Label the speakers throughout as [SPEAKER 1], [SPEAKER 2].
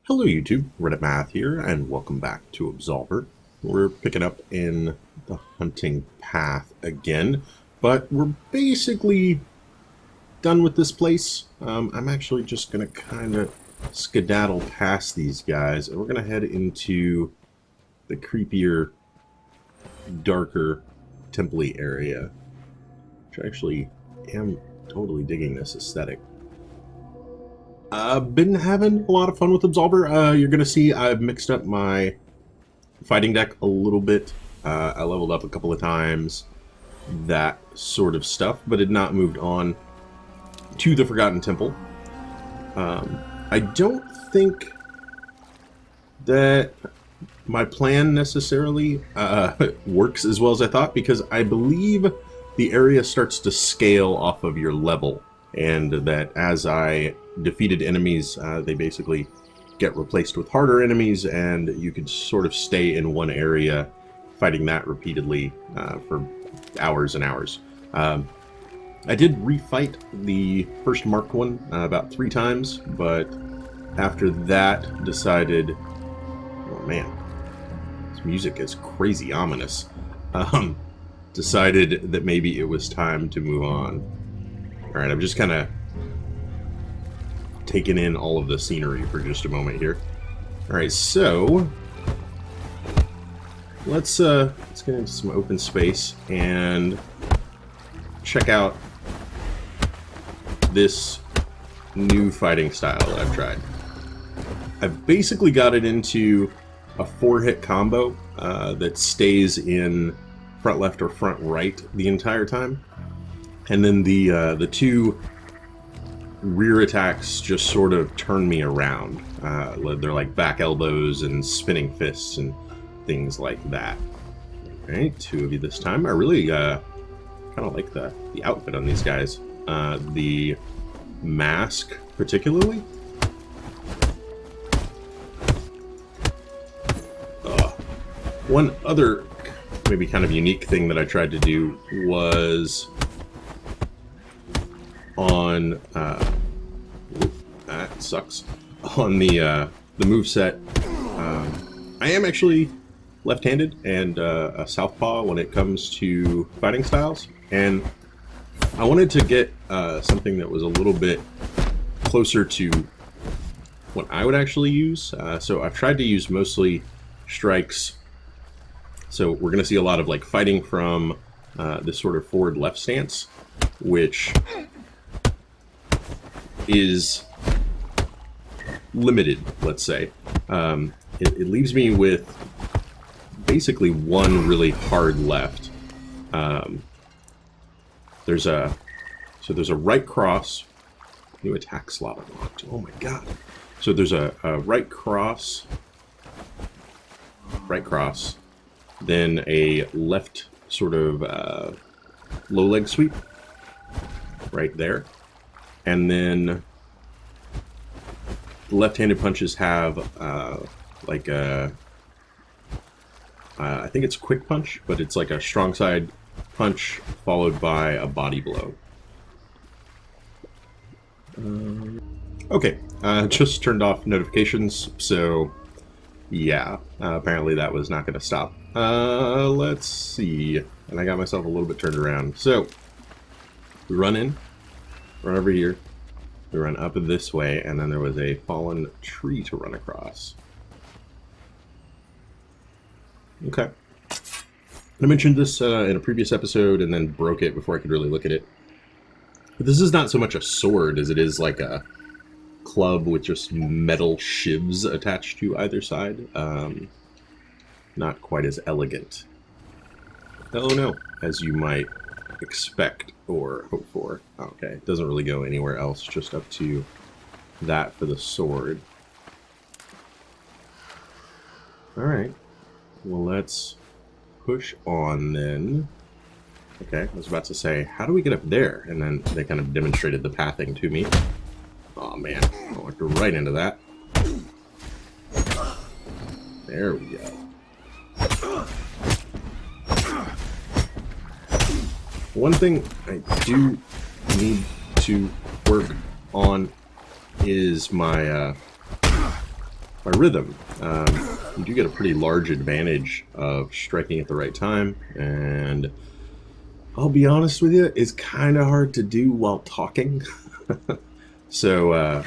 [SPEAKER 1] Hello YouTube, Reddit Math here, and welcome back to Absolver. We're picking up in the hunting path again, but we're basically done with this place. I'm actually just going to kind of skedaddle past these guys, and we're going to head into the creepier, darker, temple-y area, which I actually am totally digging this aesthetic. I've been having a lot of fun with Absolver. You're going to see I've mixed up my fighting deck a little bit. I leveled up a couple of times, that sort of stuff, but had not moved on to the Forgotten Temple. I don't think that my plan necessarily works as well as I thought, because I believe the area starts to scale off of your level, and that as I defeated enemies, they basically get replaced with harder enemies, and you could sort of stay in one area fighting that repeatedly for hours and hours. I did refight the first marked one about 3 times, but after that decided, oh man, this music is crazy ominous. Decided that maybe it was time to move on. Alright, I'm just kind of taking in all of the scenery for just a moment here. Alright, so let's get into some open space and check out this new fighting style that I've tried. I've basically got it into a 4-hit combo that stays in front left or front right the entire time, and then the 2 rear attacks just sort of turn me around. They're like back elbows and spinning fists and things like that. Alright, 2 of you this time. I really kind of like the outfit on these guys. The mask particularly. One other maybe kind of unique thing that I tried to do was on that sucks on the moveset. I am actually left-handed and a southpaw when it comes to fighting styles, and I wanted to get something that was a little bit closer to what I would actually use. So I've tried to use mostly strikes. So we're going to see a lot of like fighting from this sort of forward left stance, which is limited, let's say. It leaves me with basically one really hard left. There's a right cross. New attack slot unlocked. Oh my god! So there's a right cross, then a left sort of low leg sweep right there. And then the left-handed punches have like a, I think it's quick punch, but it's like a strong side punch followed by a body blow. Okay, just turned off notifications, so yeah, apparently that was not going to stop. Let's see, and I got myself a little bit turned around. So, we run in. Run over here, we run up this way, and then there was a fallen tree to run across. Okay. I mentioned this in a previous episode and then broke it before I could really look at it. But this is not so much a sword as it is like a club with just metal shivs attached to either side. Not quite as elegant. Oh no, as you might expect or hope for. Okay, it doesn't really go anywhere else, just up to that for the sword. Alright, well let's push on then. Okay, I was about to say, how do we get up there? And then they kind of demonstrated the pathing to me. Oh man, I walked right into that. There we go. One thing I do need to work on is my by rhythm. You do get a pretty large advantage of striking at the right time, and I'll be honest with you, it's kind of hard to do while talking. So,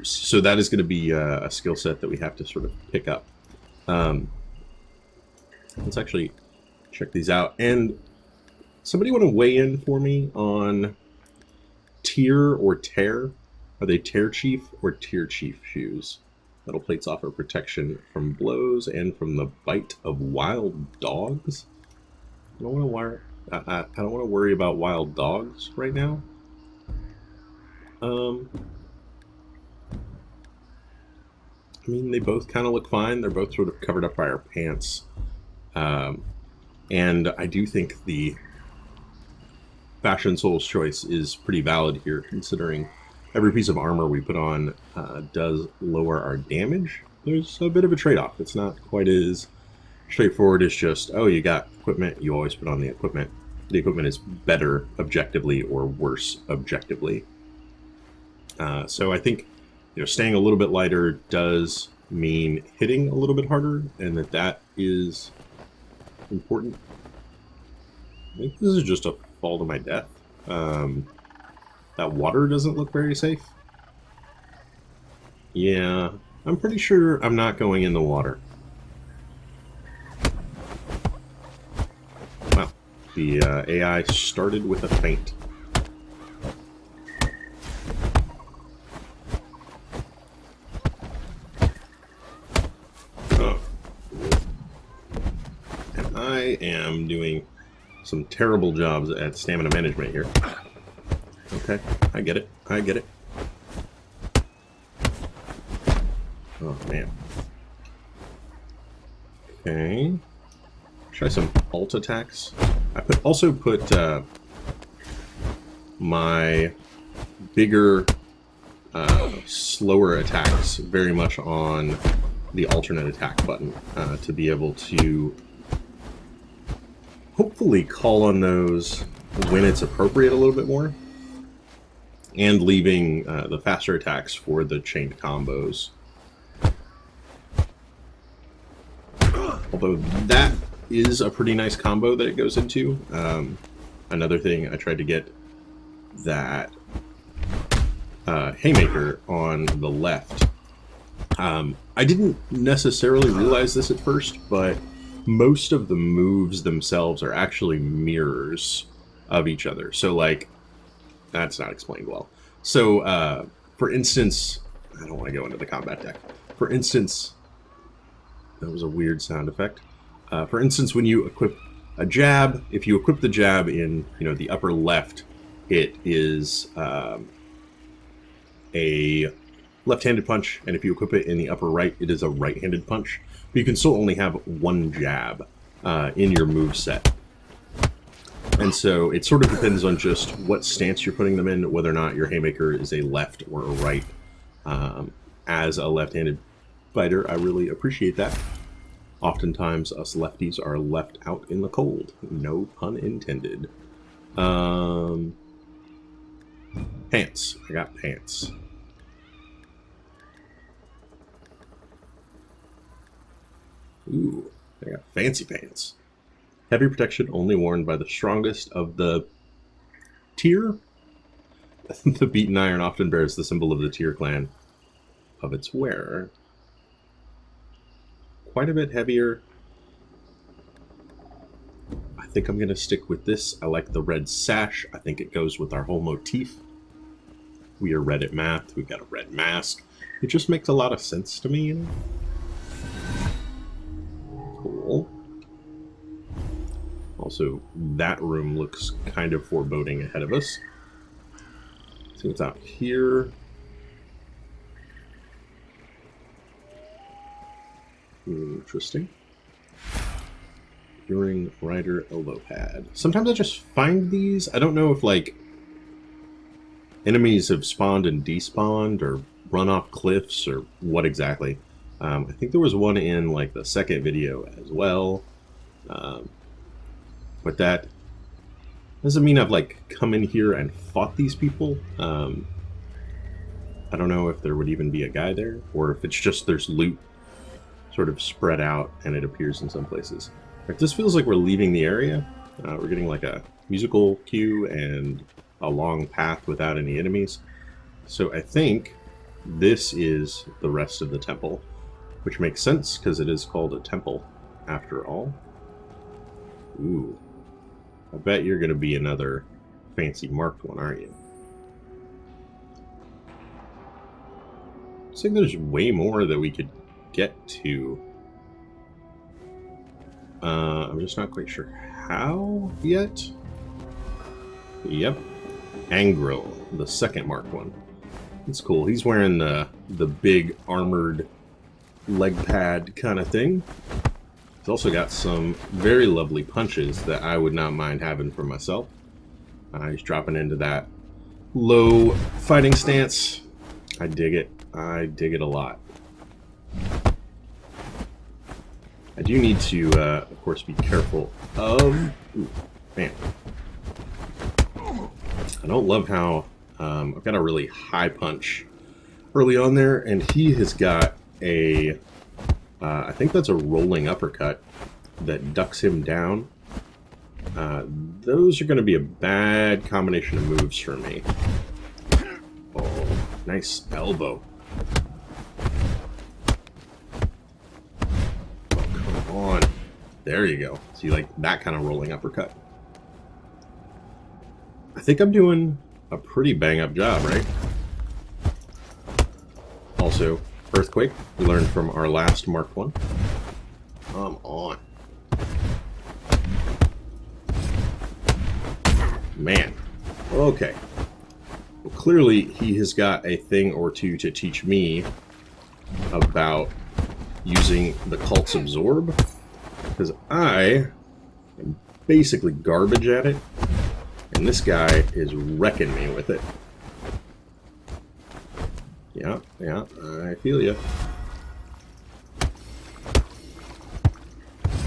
[SPEAKER 1] so that is going to be a skill set that we have to sort of pick up. Let's actually check these out. And somebody want to weigh in for me on Tear or Tear? Are they Tear Chief or Tear Chief shoes? Metal plates offer protection from blows and from the bite of wild dogs. I don't want to worry about wild dogs right now. I mean, they both kind of look fine. They're both sort of covered up by our pants. And I do think the Fashion Soul's choice is pretty valid here, considering every piece of armor we put on does lower our damage. There's a bit of a trade-off. It's not quite as straightforward as just, oh, you got equipment, you always put on the equipment. The equipment is better objectively or worse objectively. So I think, you know, staying a little bit lighter does mean hitting a little bit harder, and that is important. I think this is just a fall to my death. That water doesn't look very safe. Yeah, I'm pretty sure I'm not going in the water. Wow, the AI started with a feint. I am doing some terrible jobs at stamina management here. Okay, I get it. I get it. Oh, man. Okay. Try some alt attacks. I also put my bigger, slower attacks very much on the alternate attack button to be able to hopefully call on those when it's appropriate a little bit more, and leaving the faster attacks for the chained combos. Although that is a pretty nice combo that it goes into. Another thing, I tried to get that haymaker on the left. I didn't necessarily realize this at first, but most of the moves themselves are actually mirrors of each other. So, like, that's not explained well. So, for instance, I don't want to go into the combat deck. For instance, that was a weird sound effect. For instance, when you equip a jab, if you equip the jab in, you know, the upper left, it is a left-handed punch, and if you equip it in the upper right, it is a right-handed punch. But you can still only have one jab in your move set. And so it sort of depends on just what stance you're putting them in, whether or not your haymaker is a left or a right. As a left-handed fighter, I really appreciate that. Oftentimes, us lefties are left out in the cold. No pun intended. Pants. I got pants. Ooh, I got fancy pants. Heavy protection only worn by the strongest of the tier. The beaten iron often bears the symbol of the tier clan of its wearer. Quite a bit heavier. I think I'm going to stick with this. I like the red sash. I think it goes with our whole motif. We are red at math. We've got a red mask. It just makes a lot of sense to me, you know? Cool. Also, that room looks kind of foreboding ahead of us. Let's see what's out here. Interesting. During Rider elbow pad. Sometimes I just find these. I don't know if, like, enemies have spawned and despawned or run off cliffs or what exactly. I think there was one in, like, the second video as well. But that doesn't mean I've, like, come in here and fought these people. I don't know if there would even be a guy there, or if it's just there's loot sort of spread out and it appears in some places. Right, this feels like we're leaving the area. We're getting like a musical cue and a long path without any enemies. So I think this is the rest of the temple, which makes sense because it is called a temple after all. Ooh. I bet you're going to be another fancy marked one, aren't you? Looks like there's way more that we could get to. I'm just not quite sure how yet. Yep. Angril, the second marked one. It's cool. He's wearing the big armored leg pad kind of thing. He's also got some very lovely punches that I would not mind having for myself. He's dropping into that low fighting stance. I dig it. I dig it a lot. I do need to, of course, be careful of... Ooh, man. I don't love how I've got a really high punch early on there, and he has got a... I think that's a rolling uppercut that ducks him down. Those are going to be a bad combination of moves for me. Oh, nice elbow. Oh, come on. There you go. So you like that kind of rolling uppercut. I think I'm doing a pretty bang-up job, right? Also, Earthquake, we learned from our last marked one. Come on. Man. Okay. Well, clearly, he has got a thing or two to teach me about using the cult's absorb, because I am basically garbage at it, and this guy is wrecking me with it. Yeah, I feel you.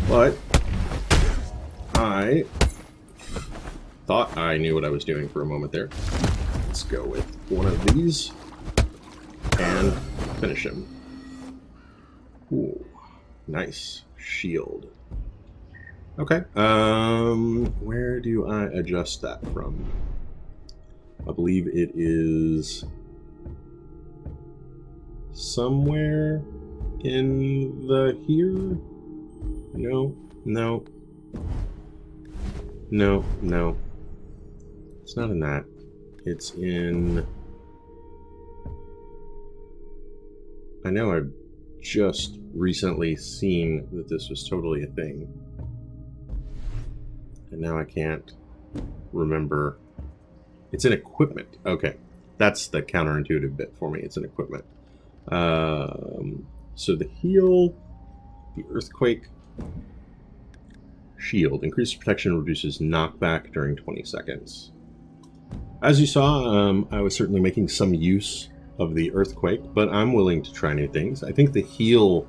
[SPEAKER 1] But I thought I knew what I was doing for a moment there. Let's go with one of these and finish him. Ooh, nice shield. Okay, where do I adjust that from? I believe it is somewhere in the here? No. It's not in that. It's in... I know I've just recently seen that this was totally a thing. And now I can't remember. It's in equipment. Okay. That's the counterintuitive bit for me. It's in equipment. So the heal, the earthquake, shield. Increases protection, reduces knockback during 20 seconds. As you saw, I was certainly making some use of the earthquake, but I'm willing to try new things. I think the heal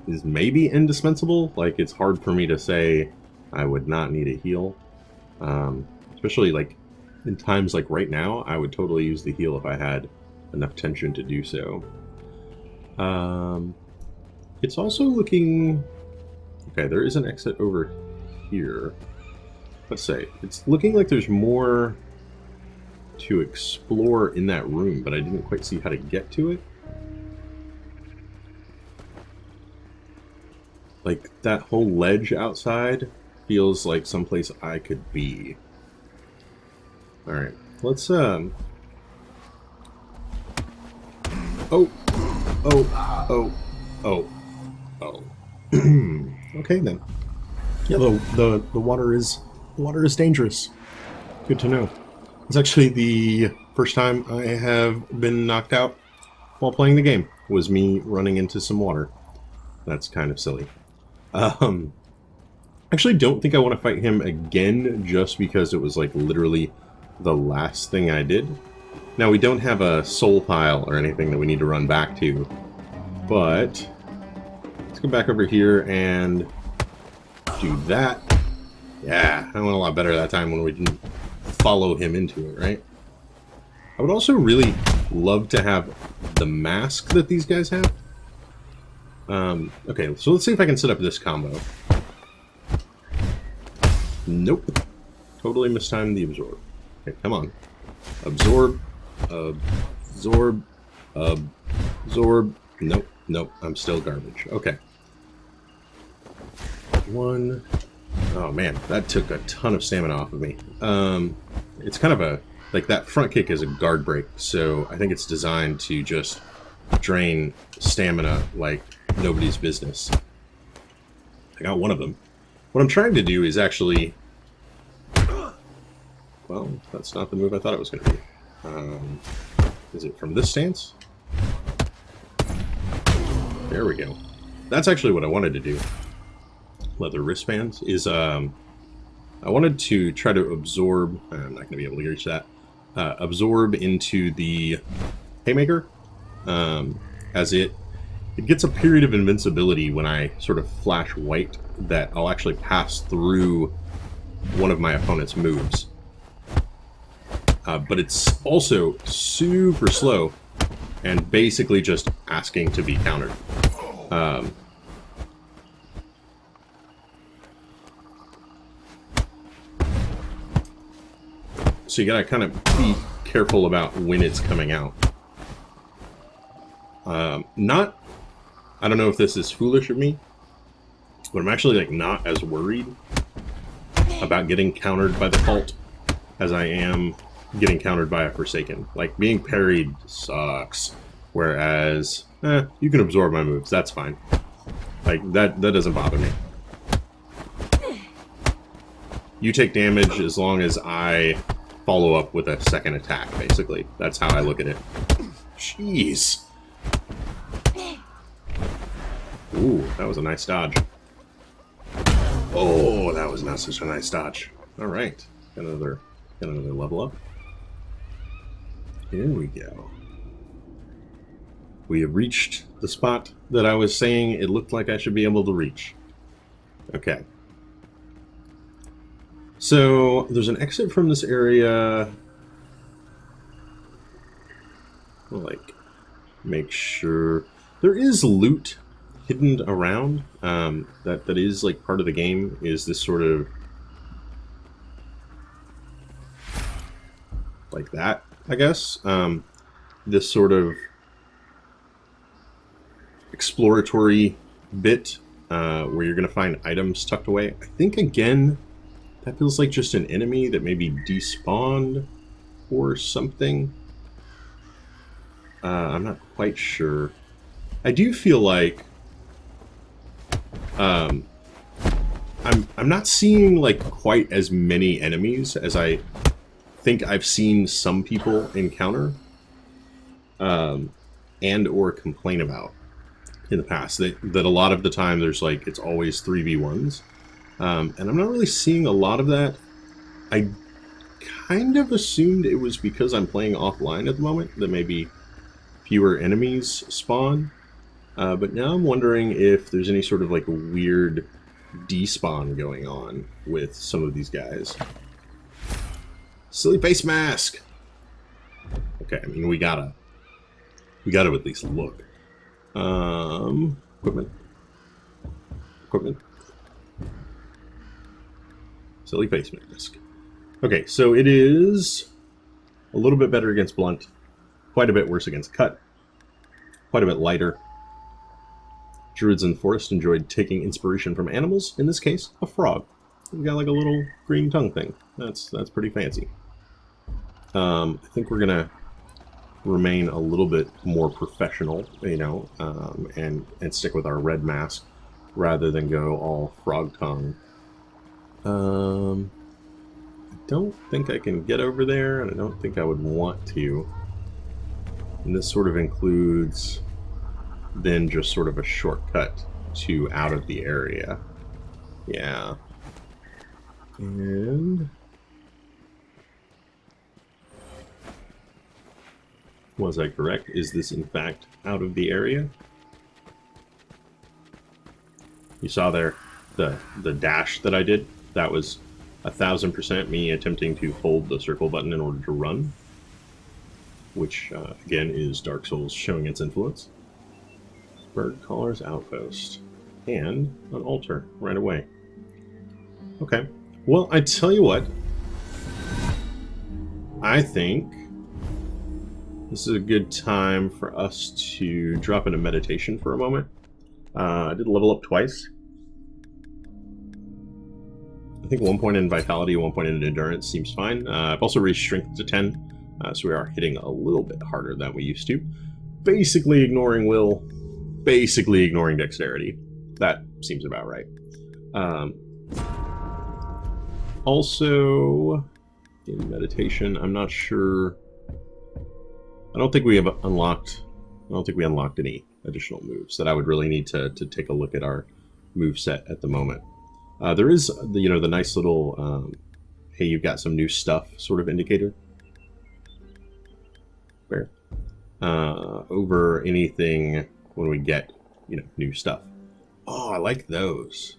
[SPEAKER 1] is maybe indispensable. Like, it's hard for me to say I would not need a heal. Especially, like, in times like right now, I would totally use the heal if I had enough tension to do so. It's also looking... Okay, there is an exit over here. Let's say, it's looking like there's more to explore in that room, but I didn't quite see how to get to it. Like, that whole ledge outside feels like someplace I could be. Alright, let's, Oh. Okay, then. Yeah, the water is dangerous. Good to know. It's actually the first time I have been knocked out while playing the game, was me running into some water. That's kind of silly. Actually don't think I want to fight him again just because it was like literally the last thing I did. Now we don't have a soul pile or anything that we need to run back to, but let's go back over here and do that. Yeah, I went a lot better that time when we didn't follow him into it, right? I would also really love to have the mask that these guys have. Okay, so let's see if I can set up this combo. Nope. Totally mistimed the absorb. Okay, come on. Absorb. Absorb. Absorb. Nope. Nope. I'm still garbage. Okay. One. Oh man, that took a ton of stamina off of me. It's kind of a... Like, that front kick is a guard break, so I think it's designed to just drain stamina like nobody's business. I got one of them. What I'm trying to do is actually... Well, that's not the move I thought it was going to be. Is it from this stance? There we go. That's actually what I wanted to do. Leather wristbands is... I wanted to try to absorb... I'm not going to be able to reach that. Absorb into the haymaker, as it gets a period of invincibility when I sort of flash white that I'll actually pass through one of my opponent's moves. But it's also super slow and basically just asking to be countered. So you gotta kind of be careful about when it's coming out. I don't know if this is foolish of me, but I'm actually like not as worried about getting countered by the cult as I am getting countered by a Forsaken. Like, being parried sucks, whereas you can absorb my moves, that's fine. Like, that doesn't bother me. You take damage as long as I follow up with a second attack, basically. That's how I look at it. Jeez. Ooh, that was a nice dodge. Oh, that was not such a nice dodge. Alright. Got another level up. Here we go. We have reached the spot that I was saying it looked like I should be able to reach. Okay. So, there's an exit from this area. I'll, like, make sure. There is loot hidden around. That is, like, part of the game, is this sort of... like that, I guess. This sort of exploratory bit where you're going to find items tucked away. I think, again... that feels like just an enemy that maybe despawned or something. I'm not quite sure. I do feel like I'm not seeing like quite as many enemies as I think I've seen some people encounter and or complain about in the past. That a lot of the time there's like, it's always 3v1s. And I'm not really seeing a lot of that. I kind of assumed it was because I'm playing offline at the moment that maybe fewer enemies spawn. But now I'm wondering if there's any sort of like weird despawn going on with some of these guys. Silly face mask! Okay, I mean, we gotta at least look. Equipment. Silly face mask. Okay, so it is a little bit better against blunt, quite a bit worse against cut, quite a bit lighter. Druids in the forest enjoyed taking inspiration from animals, in this case, a frog. We've got like a little green tongue thing. That's pretty fancy. I think we're gonna remain a little bit more professional, you know, and stick with our red mask rather than go all frog tongue. I don't think I can get over there, and I don't think I would want to. And this sort of includes then just sort of a shortcut to out of the area. Yeah. And... was I correct? Is this in fact out of the area? You saw there the dash that I did? That was 1000% me attempting to hold the circle button in order to run. which again is Dark Souls showing its influence. Bird Caller's Outpost. And an altar right away. Okay. Well, I tell you what. I think this is a good time for us to drop into meditation for a moment. I did level up twice. I think 1 point in Vitality, 1 point in Endurance seems fine. I've also raised Strength to 10, so we are hitting a little bit harder than we used to. Basically ignoring Will, basically ignoring Dexterity. That seems about right. Also, in meditation, I'm not sure. I don't think we have unlocked. I don't think we unlocked any additional moves that I would really need to take a look at our move set at the moment. There is the the nice little hey, you've got some new stuff sort of indicator. Where over anything when we get new stuff. Oh, I like those.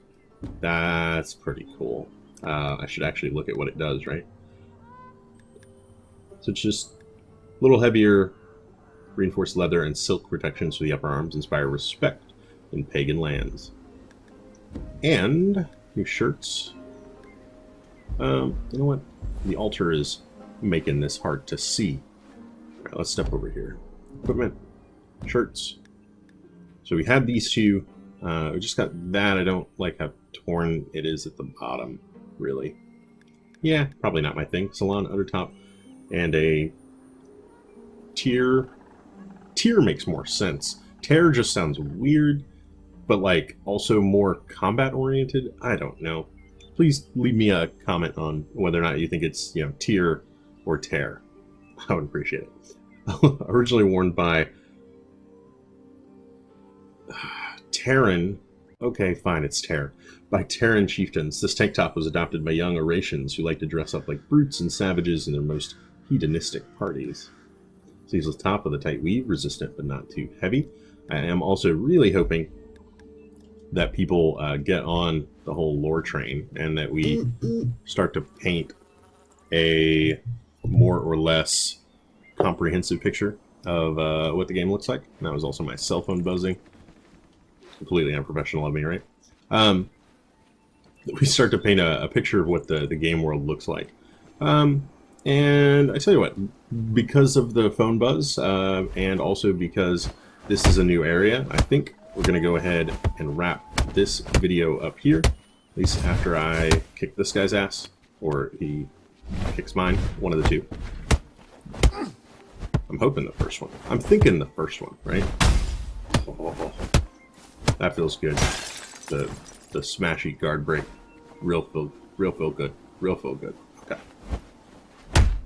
[SPEAKER 1] That's pretty cool. I should actually look at what it does, right? So it's just a little heavier, reinforced leather and silk protections for the upper arms inspire respect in pagan lands. And new shirts. You know what? The altar is making this hard to see. All right, let's step over here. Equipment, shirts. So we have these two. We just got that. I don't like how torn it is at the bottom, really. Yeah, probably not my thing. Salon under top and a tier. Tier makes more sense. Tear just sounds weird, but like also more combat oriented. I don't know. Please leave me a comment on whether or not you think it's tier or tear. I would appreciate it. Originally worn by Terran. Okay, fine, it's Terran. By Terran chieftains, this tank top was adopted by young Oratians who like to dress up like brutes and savages in their most hedonistic parties. Sleeveless top with a tight weave, resistant but not too heavy. I am also really hoping that people get on the whole lore train and that we start to paint a more or less comprehensive picture of what the game looks like. And that was also my cell phone buzzing. Completely unprofessional of me, right? We start to paint a picture of what the game world looks like. And I tell you what, because of the phone buzz, and also because this is a new area, I think we're going to go ahead and wrap this video up here, at least after I kick this guy's ass, or he kicks mine, one of the two. I'm hoping the first one. I'm thinking the first one, right? Oh, that feels good. The smashy guard break, real feel good. Okay.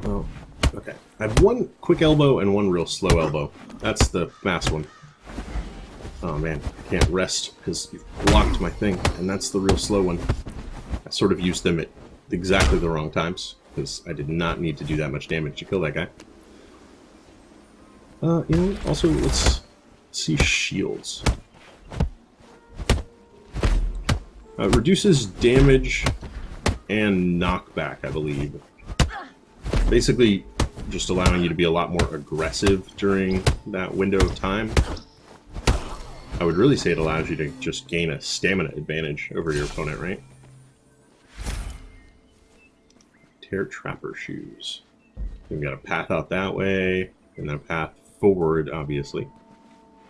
[SPEAKER 1] Oh, okay. I have one quick elbow and one real slow elbow. That's the fast one. Oh man, I can't rest because you've blocked my thing, and that's the real slow one. I sort of used them at exactly the wrong times because I did not need to do that much damage to kill that guy. Also, let's see shields. Reduces damage and knockback, I believe. Basically, just allowing you to be a lot more aggressive during that window of time. I would really say it allows you to just gain a stamina advantage over your opponent, right? Tear Trapper Shoes. We've got a path out that way, and a path forward, obviously.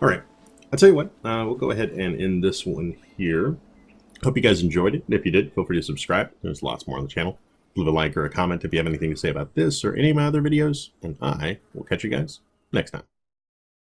[SPEAKER 1] Alright, I'll tell you what, we'll go ahead and end this one here. Hope you guys enjoyed it, and if you did, feel free to subscribe. There's lots more on the channel. Leave a like or a comment if you have anything to say about this or any of my other videos, and I will catch you guys next time.